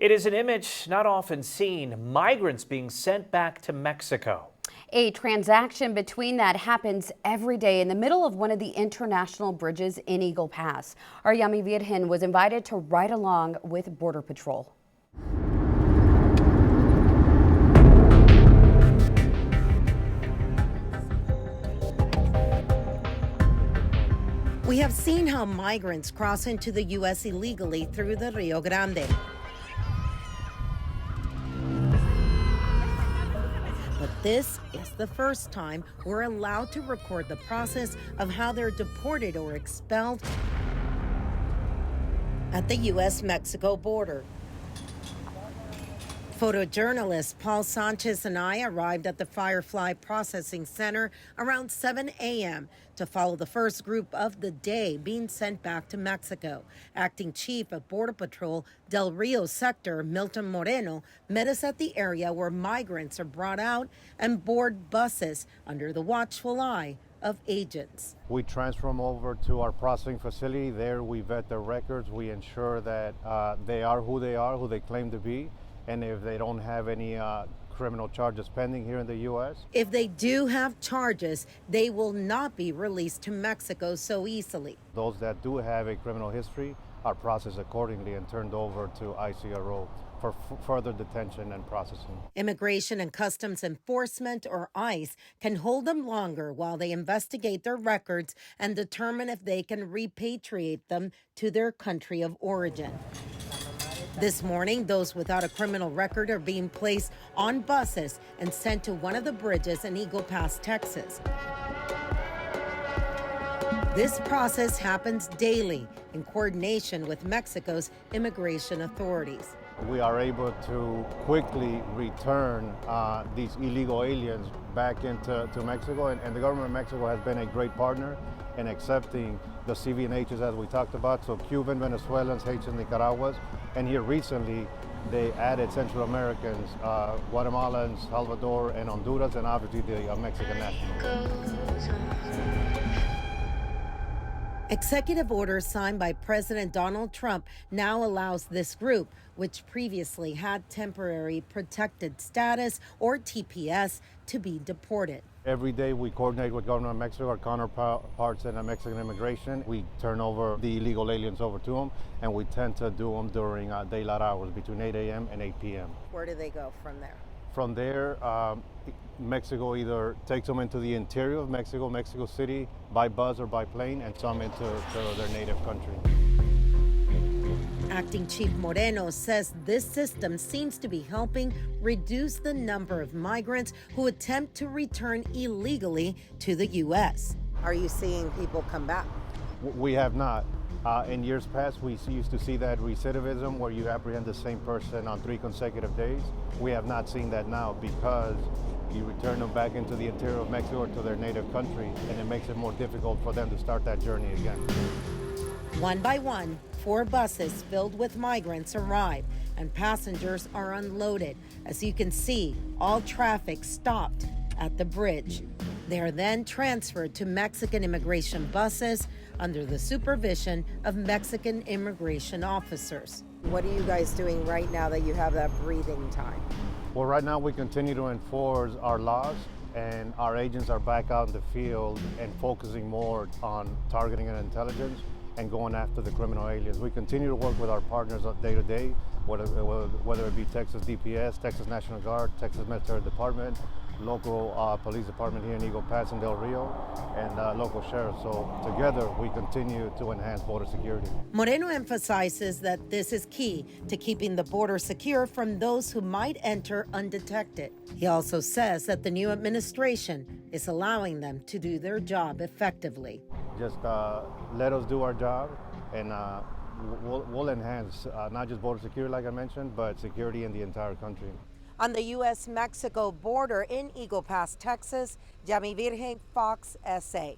It is an image not often seen, migrants being sent back to Mexico. A transaction between that happens every day in the middle of one of the international bridges in Eagle Pass. Our Yami Virgen was invited to ride along with Border Patrol. We have seen how migrants cross into the U.S. illegally through the Rio Grande. But this is the first time we're allowed to record the process of how they're deported or expelled at the U.S.-Mexico border. Photojournalist Paul Sanchez and I arrived at the Firefly Processing Center around 7 a.m. to follow the first group of the day being sent back to Mexico. Acting Chief of Border Patrol Del Rio Sector, Milton Moreno, met us at the area where migrants are brought out and board buses under the watchful eye of agents. We transfer them over to our processing facility. There we vet their records. We ensure that they are, who they claim to be. And if they don't have any criminal charges pending here in the U.S. If they do have charges, they will not be released to Mexico so easily. Those that do have a criminal history are processed accordingly and turned over to ICRO for further detention and processing. Immigration and Customs Enforcement, or ICE, can hold them longer while they investigate their records and determine if they can repatriate them to their country of origin. This morning, those without a criminal record are being placed on buses and sent to one of the bridges in Eagle Pass, Texas. This process happens daily in coordination with Mexico's immigration authorities. We are able to quickly return these illegal aliens back into Mexico, and the government of Mexico has been a great partner in accepting the CVNHs as we talked about, so Cuban, Venezuelans, Haitians, Nicaraguas, and here recently they added Central Americans, Guatemalans, Salvador, and Honduras, and obviously the Mexican nationals. Executive order signed by President Donald Trump now allows this group, which previously had temporary protected status or TPS, to be deported. Every day we coordinate with government of Mexico, our counterparts in Mexican immigration. We turn over the illegal aliens over to them, and we tend to do them during daylight hours between 8 a.m. and 8 p.m. Where do they go from there? From there, Mexico either takes them into the interior of Mexico, Mexico City, by bus or by plane, and some into their native country. Acting Chief Moreno says this system seems to be helping reduce the number of migrants who attempt to return illegally to the U.S. Are you seeing people come back? We have not. In years past, we used to see that recidivism where you apprehend the same person on 3 consecutive days. We have not seen that now because you return them back into the interior of Mexico or to their native country, and it makes it more difficult for them to start that journey again. One by one, 4 buses filled with migrants arrive and passengers are unloaded. As you can see, all traffic stopped at the bridge. They are then transferred to Mexican immigration buses under the supervision of Mexican immigration officers. What are you guys doing right now that you have that breathing time? Well, right now we continue to enforce our laws, and our agents are back out in the field and focusing more on targeting and intelligence and going after the criminal aliens. We continue to work with our partners day to day, whether it be Texas DPS, Texas National Guard, Texas Military Department, local police department here in Eagle Pass and Del Rio, and local sheriffs. So together we continue to enhance border security. Moreno emphasizes that this is key to keeping the border secure from those who might enter undetected. He also says that the new administration is allowing them to do their job effectively. Just let us do our job, and we'll enhance not just border security like I mentioned, but security in the entire country. On the U.S.-Mexico border in Eagle Pass, Texas, Yami Virgen, Fox SA.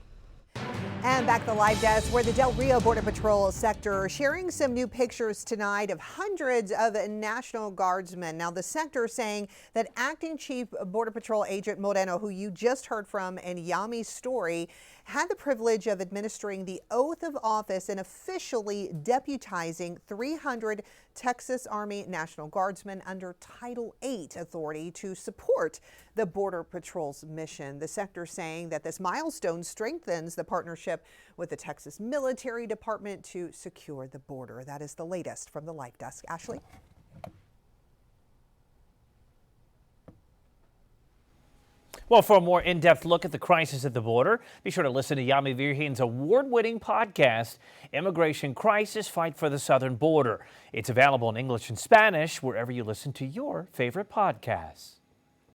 And back to the live desk where the Del Rio Border Patrol sector sharing some new pictures tonight of hundreds of National Guardsmen. Now the sector saying that Acting Chief Border Patrol Agent Moreno, who you just heard from in Yami's story, had the privilege of administering the oath of office and officially deputizing 300 Texas Army National Guardsmen under Title VIII authority to support the Border Patrol's mission. The sector saying that this milestone strengthens the partnership with the Texas Military Department to secure the border. That is the latest from the Live Desk. Ashley? Well, for a more in-depth look at the crisis at the border, be sure to listen to Yami Virhin's award-winning podcast, Immigration Crisis: Fight for the Southern Border. It's available in English and Spanish wherever you listen to your favorite podcasts.